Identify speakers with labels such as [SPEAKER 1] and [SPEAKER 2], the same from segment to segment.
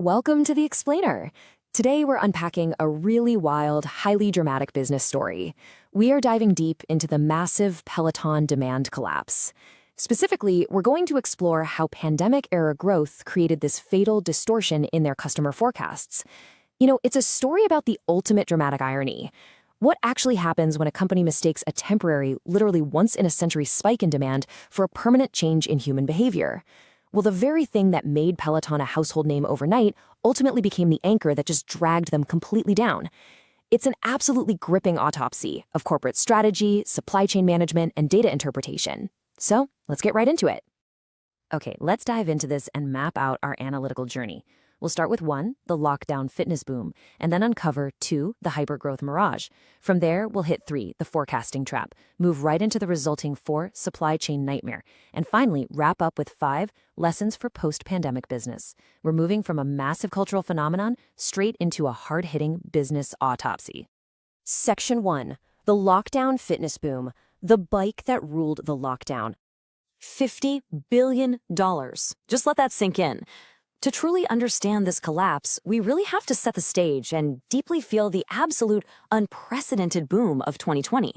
[SPEAKER 1] Welcome to The Explainer. Today we're unpacking a really wild, highly dramatic business story. We are diving deep into the massive Peloton demand collapse. Specifically, we're going to explore how pandemic-era growth created this fatal distortion in their customer forecasts. It's a story about the ultimate dramatic irony. What actually happens when a company mistakes a temporary, literally once-in-a-century spike in demand for a permanent change in human behavior? Well, the very thing that made Peloton a household name overnight ultimately became the anchor that just dragged them completely down. It's an absolutely gripping autopsy of corporate strategy, supply chain management, and data interpretation. So, let's get right into it. Okay, let's dive into this and map out our analytical journey. We'll start with 1, the lockdown fitness boom, and then uncover 2, the hypergrowth mirage. From there, we'll hit 3, the forecasting trap, move right into the resulting 4, supply chain nightmare, and finally wrap up with 5, lessons for post-pandemic business. We're moving from a massive cultural phenomenon straight into a hard-hitting business autopsy. Section 1, the lockdown fitness boom, the bike that ruled the lockdown. $50 billion. Just let that sink in. To truly understand this collapse, we really have to set the stage and deeply feel the absolute unprecedented boom of 2020.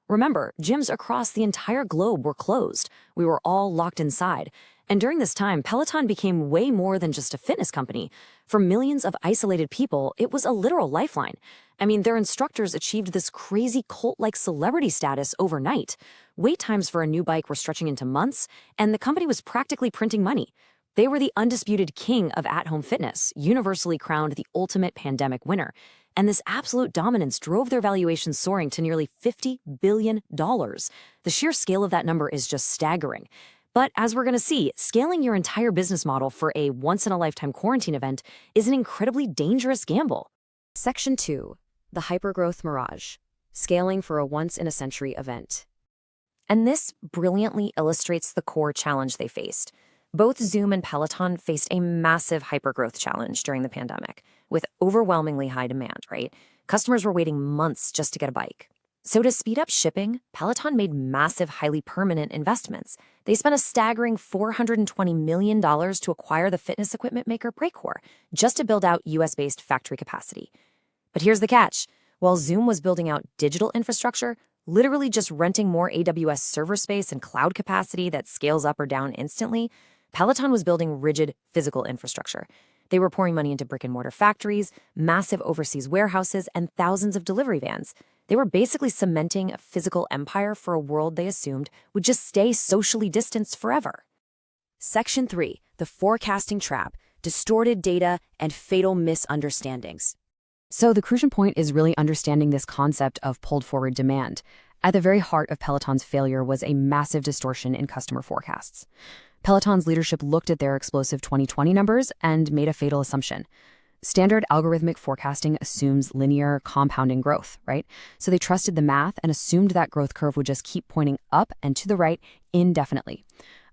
[SPEAKER 1] Remember, gyms across the entire globe were closed. We were all locked inside. And during this time, Peloton became way more than just a fitness company. For millions of isolated people, it was a literal lifeline. I mean, their instructors achieved this crazy cult-like celebrity status overnight. Wait times for a new bike were stretching into months, and the company was practically printing money. They were the undisputed king of at-home fitness, universally crowned the ultimate pandemic winner. And this absolute dominance drove their valuation soaring to nearly $50 billion. The sheer scale of that number is just staggering. But as we're going to see, scaling your entire business model for a once-in-a-lifetime quarantine event is an incredibly dangerous gamble. Section 2, the hypergrowth mirage, scaling for a once-in-a-century event. And this brilliantly illustrates the core challenge they faced. Both Zoom and Peloton faced a massive hypergrowth challenge during the pandemic, with overwhelmingly high demand, right? Customers were waiting months just to get a bike. So to speed up shipping, Peloton made massive, highly permanent investments. They spent a staggering $420 million to acquire the fitness equipment maker Breakcore, just to build out US-based factory capacity. But here's the catch. While Zoom was building out digital infrastructure, literally just renting more AWS server space and cloud capacity that scales up or down instantly, Peloton was building rigid physical infrastructure. They were pouring money into brick-and-mortar factories, massive overseas warehouses, and thousands of delivery vans. They were basically cementing a physical empire for a world they assumed would just stay socially distanced forever. Section 3, the forecasting trap, distorted data, and fatal misunderstandings. So the crucial point is really understanding this concept of pulled forward demand. At the very heart of Peloton's failure was a massive distortion in customer forecasts. Peloton's leadership looked at their explosive 2020 numbers and made a fatal assumption. Standard algorithmic forecasting assumes linear compounding growth, right? So they trusted the math and assumed that growth curve would just keep pointing up and to the right indefinitely.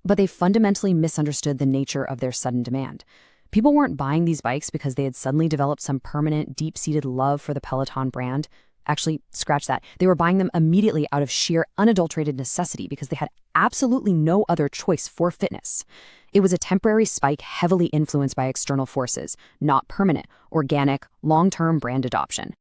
[SPEAKER 1] But they fundamentally misunderstood the nature of their sudden demand. People weren't buying these bikes because they had suddenly developed some permanent, deep-seated love for the Peloton brand. Actually, scratch that. They were buying them immediately out of sheer, unadulterated necessity because they had absolutely no other choice for fitness. It was a temporary spike heavily influenced by external forces, not permanent, organic, long-term brand adoption.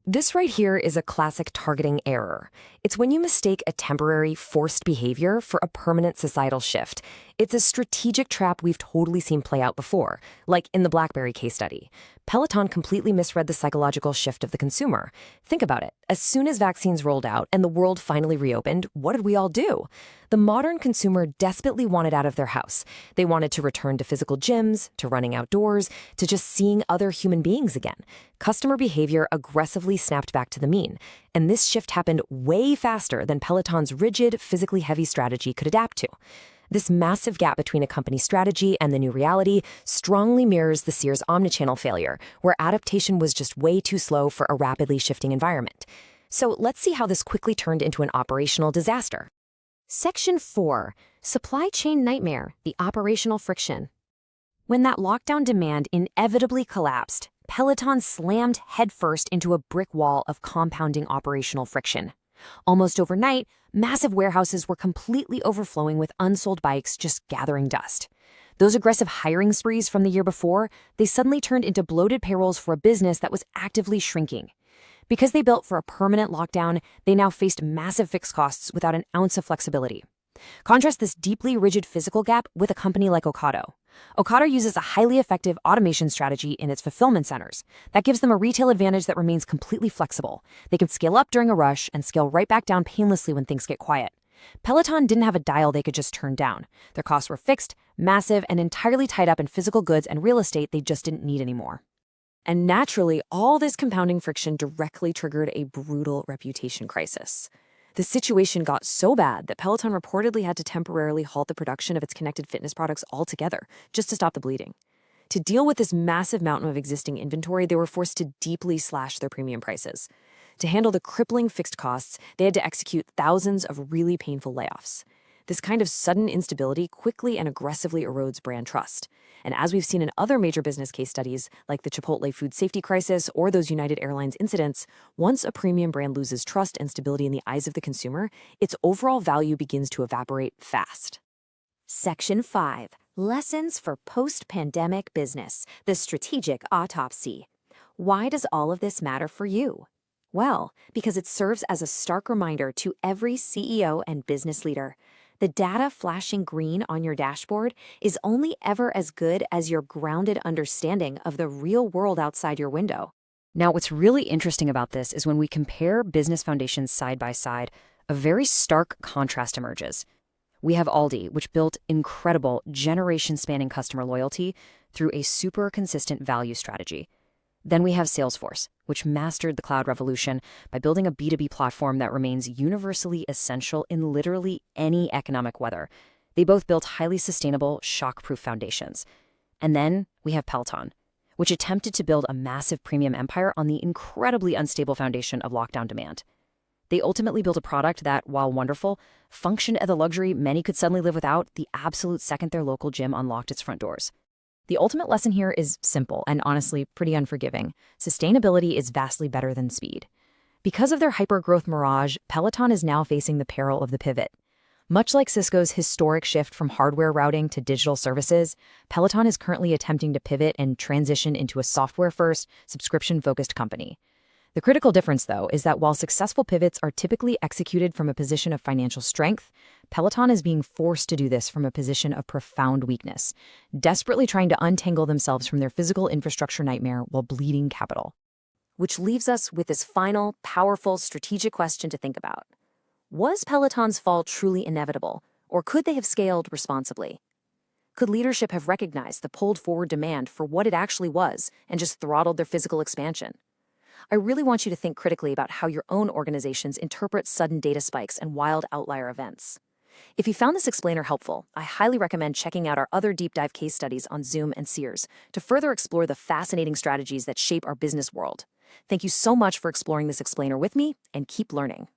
[SPEAKER 1] This right here is a classic targeting error. It's when you mistake a temporary, forced behavior for a permanent societal shift. It's a strategic trap we've totally seen play out before, like in the BlackBerry case study. Peloton completely misread the psychological shift of the consumer. Think about it. As soon as vaccines rolled out and the world finally reopened, what did we all do? The modern consumer desperately wanted out of their house. They wanted to return to physical gyms, to running outdoors, to just seeing other human beings again. Customer behavior aggressively snapped back to the mean, and this shift happened way faster than Peloton's rigid, physically heavy strategy could adapt to. This massive gap between a company's strategy and the new reality strongly mirrors the Sears omnichannel failure, where adaptation was just way too slow for a rapidly shifting environment. So let's see how this quickly turned into an operational disaster. Section 4, Supply Chain Nightmare, the Operational Friction. When that lockdown demand inevitably collapsed, Peloton slammed headfirst into a brick wall of compounding operational friction. Almost overnight, massive warehouses were completely overflowing with unsold bikes just gathering dust. Those aggressive hiring sprees from the year before, they suddenly turned into bloated payrolls for a business that was actively shrinking. Because they built for a permanent lockdown, they now faced massive fixed costs without an ounce of flexibility. Contrast this deeply rigid physical gap with a company like Ocado. Ocado uses a highly effective automation strategy in its fulfillment centers. That gives them a retail advantage that remains completely flexible. They can scale up during a rush and scale right back down painlessly when things get quiet. Peloton didn't have a dial they could just turn down. Their costs were fixed, massive, and entirely tied up in physical goods and real estate they just didn't need anymore. And naturally, all this compounding friction directly triggered a brutal reputation crisis. The situation got so bad that Peloton reportedly had to temporarily halt the production of its connected fitness products altogether, just to stop the bleeding. To deal with this massive mountain of existing inventory, they were forced to deeply slash their premium prices. To handle the crippling fixed costs, they had to execute thousands of really painful layoffs. This kind of sudden instability quickly and aggressively erodes brand trust. And as we've seen in other major business case studies, like the Chipotle food safety crisis or those United Airlines incidents, once a premium brand loses trust and stability in the eyes of the consumer, its overall value begins to evaporate fast.
[SPEAKER 2] Section 5. Lessons for Post-Pandemic Business, the Strategic Autopsy. Why does all of this matter for you? Well, because it serves as a stark reminder to every CEO and business leader. The data flashing green on your dashboard is only ever as good as your grounded understanding of the real world outside your window.
[SPEAKER 1] Now, what's really interesting about this is when we compare business foundations side by side, a very stark contrast emerges. We have Aldi, which built incredible generation-spanning customer loyalty through a super consistent value strategy. Then we have Salesforce, which mastered the cloud revolution by building a B2B platform that remains universally essential in literally any economic weather. They both built highly sustainable, shock-proof foundations. And then we have Peloton, which attempted to build a massive premium empire on the incredibly unstable foundation of lockdown demand. They ultimately built a product that, while wonderful, functioned as a luxury many could suddenly live without the absolute second their local gym unlocked its front doors. The ultimate lesson here is simple and honestly pretty unforgiving. Sustainability is vastly better than speed. Because of their hyper-growth Mirage, Peloton is now facing the peril of the pivot. Much like Cisco's historic shift from hardware routing to digital services, Peloton is currently attempting to pivot and transition into a software-first, subscription-focused company. The critical difference, though, is that while successful pivots are typically executed from a position of financial strength, Peloton is being forced to do this from a position of profound weakness, desperately trying to untangle themselves from their physical infrastructure nightmare while bleeding capital. Which leaves us with this final, powerful, strategic question to think about. Was Peloton's fall truly inevitable, or could they have scaled responsibly? Could leadership have recognized the pulled forward demand for what it actually was and just throttled their physical expansion? I really want you to think critically about how your own organizations interpret sudden data spikes and wild outlier events. If you found this explainer helpful, I highly recommend checking out our other deep dive case studies on Zoom and Sears to further explore the fascinating strategies that shape our business world. Thank you so much for exploring this explainer with me, and keep learning.